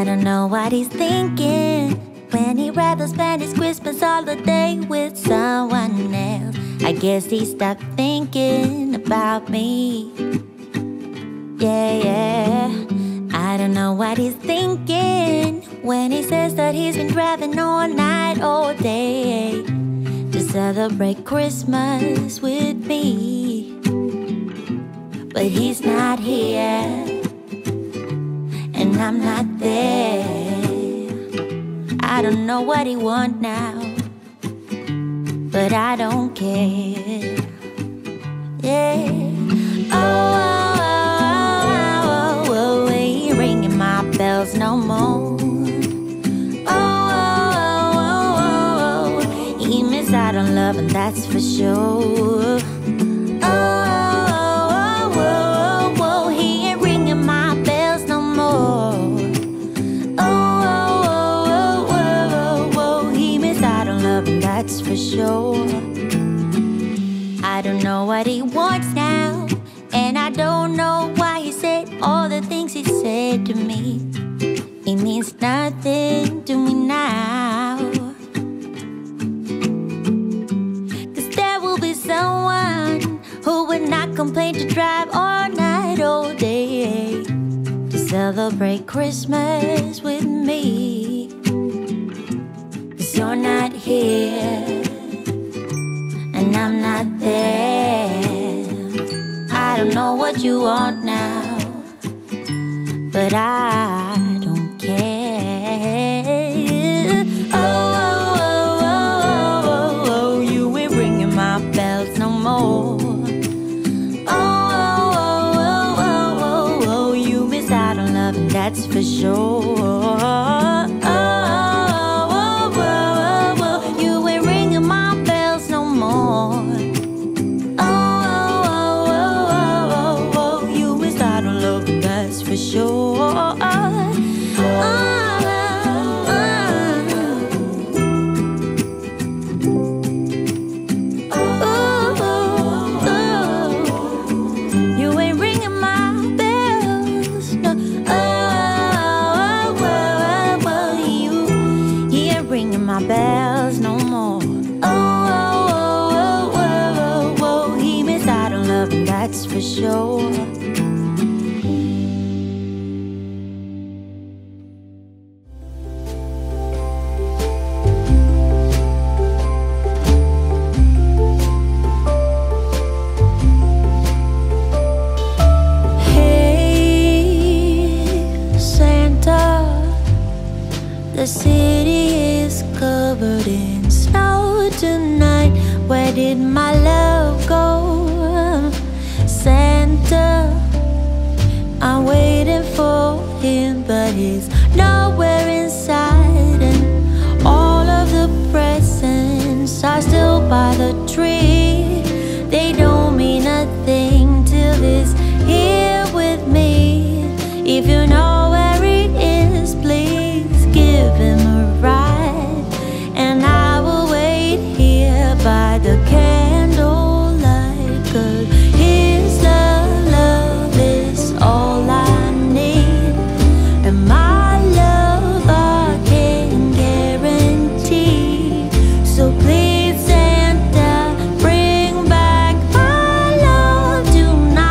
don't know what he's thinking when he'd rather spend his Christmas holiday with someone else. I guess he stopped thinking about me. Yeah. I don't know what he's thinking when he says that he's been driving all night, all day to celebrate Christmas with me. But he's not here, and I'm not there. I don't know what he wants now, but I don't care. Yeah. Oh, he ain't ringing my bells no more. Oh, he missed out on love, and that's for sure. Oh, he ain't ringing my bells no more. Oh, he missed out on love, and that's for sure. I don't know what he wants now, and I don't know why he said all the things he said to me. It means nothing to me now, 'cause there will be someone who would not complain to drive all night, all day to celebrate Christmas with me. 'Cause you're not here, and I'm not there. I don't know what you want now, but I don't care. Oh, you ain't ringing my bells no more. Oh, you missed out on love, and that's for sure. You ain't ringing my bells no more. You missed out on love, and that's for sure. You ain't ringing my bells, no. You ain't ringing my bells no more. He missed out on love, and that's for sure. The city is covered in snow tonight. Where did my love go? Santa, I'm waiting for him, but he's nowhere inside. And all of the presents are still by the tree. They don't mean nothing till he's here with me. If you know where he is, please give him a ride, and I will wait here by the candlelight, 'cause his love is all I need, and my love I can guarantee. So please, Santa, bring back my love tonight.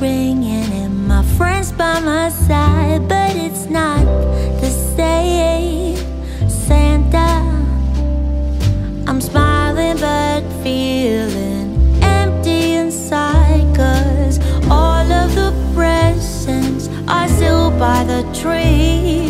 Ringing and my friends by my side, but it's not the same. Santa, I'm smiling but feeling empty inside, 'cause all of the presents are still by the tree.